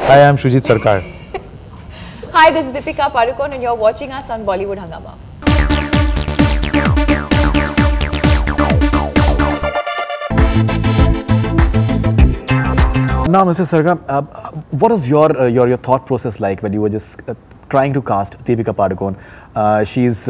Hi, I'm Shoojit Sircar. Hi, this is Deepika Padukone and you're watching us on Bollywood Hungama. Now, Mr. Sircar, what was your thought process like when you were just trying to cast Deepika Padukone? She's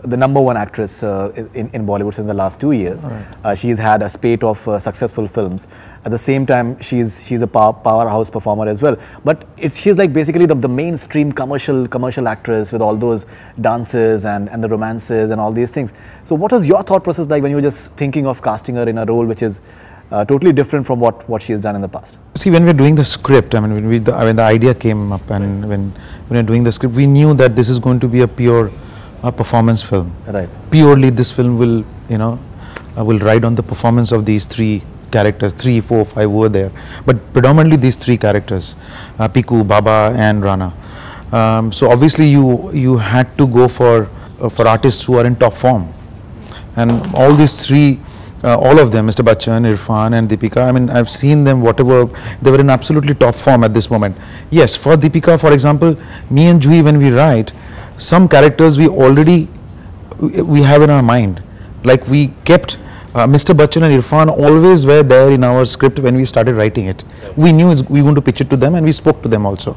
the #1 actress in Bollywood since the last 2 years. Right. She's had a spate of successful films. At the same time, she's a powerhouse performer as well. But she's like basically the mainstream commercial actress with all those dances and the romances and all these things. So, what was your thought process like when you were just thinking of casting her in a role which is totally different from what she has done in the past? See, when we're doing the script, I mean, when the idea came up and when we're doing the script, we knew that this is going to be a pure performance film. Right. Purely, this film will, will ride on the performance of these three characters, 3, 4, 5 were there, but predominantly these three characters, Piku, Baba, and Rana. So obviously, you had to go for artists who are in top form, and all these three. All of them, Mr. Bachchan, Irfan and Deepika, I mean, I've seen them, whatever, they were in absolutely top form at this moment. Yes, for Deepika, for example, me and Jui, when we write, some characters we have in our mind. Like we kept Mr. Bachchan and Irfan always were there in our script when we started writing it. We knew we want to pitch it to them and we spoke to them also.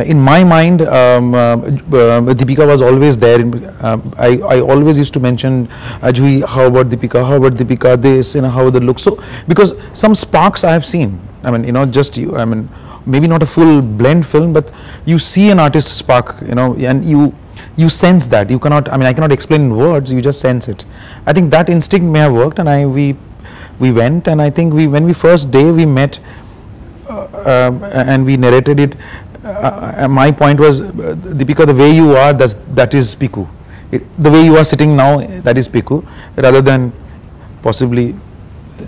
In my mind, Deepika was always there. I always used to mention, Ajui, how about Deepika, this, how they look. So, because some sparks I have seen, I mean, maybe not a full blend film, but you see an artist spark, and you sense that. You cannot, I cannot explain in words, you just sense it. I think that instinct may have worked, and we went, and I think when we first day we met, and we narrated it, my point was, Deepika, the way you are, that is Piku. The way you are sitting now, that is Piku, rather than possibly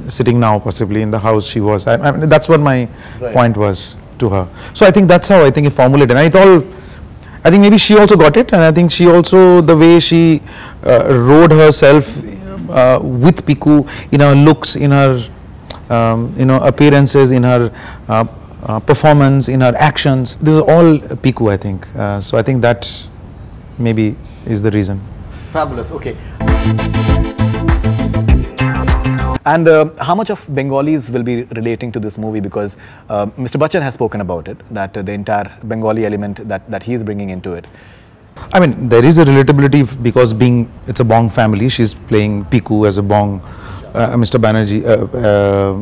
sitting now, possibly in the house she was. I mean, that's what my point was to her. So I think that's how I think it formulated. And I think maybe she also got it, and I think she also, the way she rode herself with Piku, in her looks, in her appearances, in her performance, in her actions, this is all Piku, I think. So I think that maybe is the reason. Fabulous. Okay. And how much of Bengalis will be relating to this movie? Because Mr. Bachchan has spoken about it, that the entire Bengali element that he is bringing into it. I mean, there is a relatability because it's a Bong family. She's playing Piku as a Bong, Mr. Banerjee,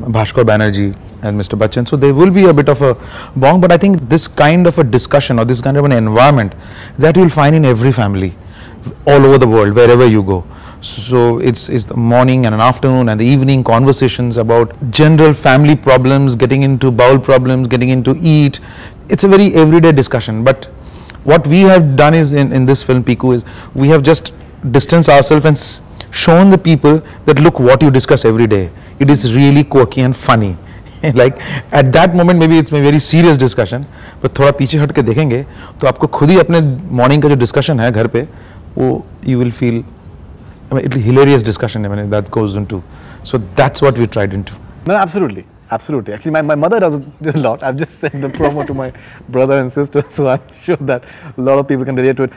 Bhaskar Banerjee and Mr. Bachchan. So there will be a bit of a Bong, but I think this kind of a discussion or this kind of an environment that you will find in every family all over the world, wherever you go. So it's the morning and an afternoon and the evening conversations about general family problems, getting into bowel problems, getting into eat. It's a very everyday discussion. But what we have done is in this film Piku is we have just distanced ourselves and shown the people that look what you discuss every day. It is really quirky and funny. Like at that moment maybe it's a very serious discussion, but थोड़ा पीछे हट के देखेंगे तो आपको खुद ही अपने morning का जो discussion है घर पे वो you will feel, I mean, it's a hilarious discussion, I mean, that goes into. So that's what we tried into. No, absolutely. Absolutely. Actually, my mother does a lot. I've just sent the promo to my brother and sister, so I'm sure that a lot of people can relate to it.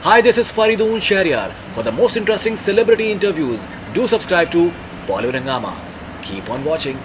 Hi, this is Faridoon Shahryar. For the most interesting celebrity interviews, do subscribe to Bollywood Hungama. Keep on watching.